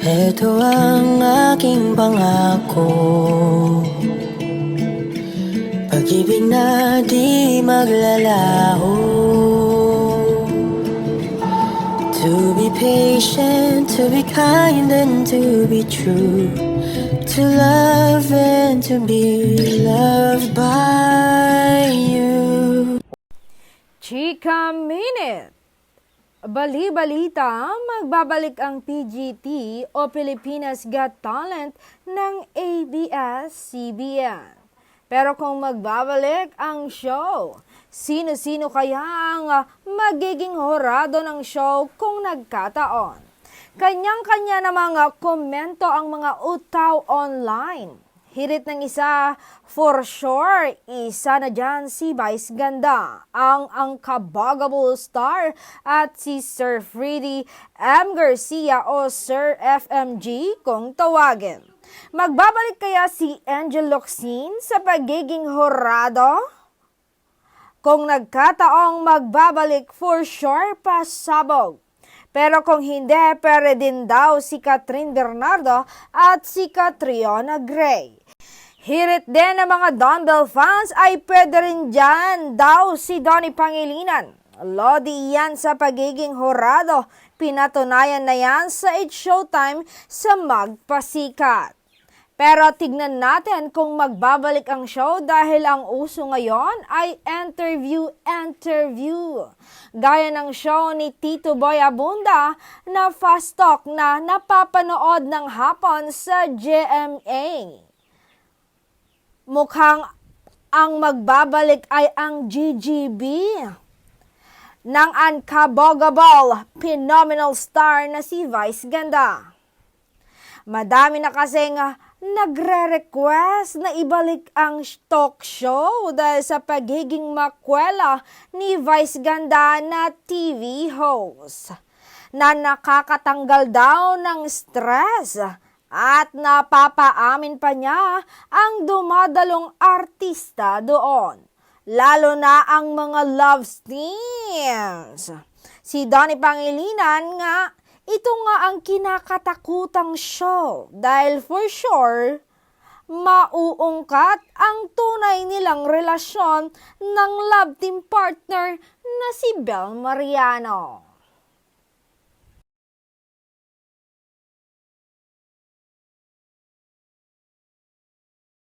Ito ang aking pangako, pag-ibig na di maglalaho. To be patient, to be kind and to be true, to love and to be loved by you. Chika Minute. Bali-balita, magbabalik ang PGT o Pilipinas Got Talent ng ABS-CBN. Pero kung magbabalik ang show, sino-sino kaya ang magiging horado ng show kung nagkataon? Kanyang-kanya na mga komento ang mga utaw online. Hirit ng isa, for sure, isa na dyan si Vice Ganda, ang Kabogable Star at si Sir Freddy M. Garcia o Sir FMG kung tawagin. Magbabalik kaya si Angel Locsin sa pagiging horado? Kung nagkataong magbabalik, for sure, pasabog. Pero kung hindi, pwede din daw si Catherine Bernardo at si Catriona Gray. Hirit din ng mga Donbell fans ay pwede rin dyan daw si Donnie Pangilinan. Lodi yan sa pagiging horado. Pinatunayan na yan sa It's Showtime sa Magpasikat. Pero tignan natin kung magbabalik ang show dahil ang uso ngayon ay interview. Gaya ng show ni Tito Boy Abunda na Fast Talk na napapanood ng hapon sa GMA. Mukhang ang magbabalik ay ang GGB ng Kabogable phenomenal star na si Vice Ganda. Madami na kasing nagre-request na ibalik ang talk show dahil sa pagiging makwela ni Vice Ganda na TV host na nakakatanggal daw ng stress at napapaamin pa niya ang dumadalong artista doon, lalo na ang mga love scenes. Si Donnie Pangilinan nga, ito nga ang kinakatakutang show dahil for sure, mauungkat ang tunay nilang relasyon ng love team partner na si Bel Mariano.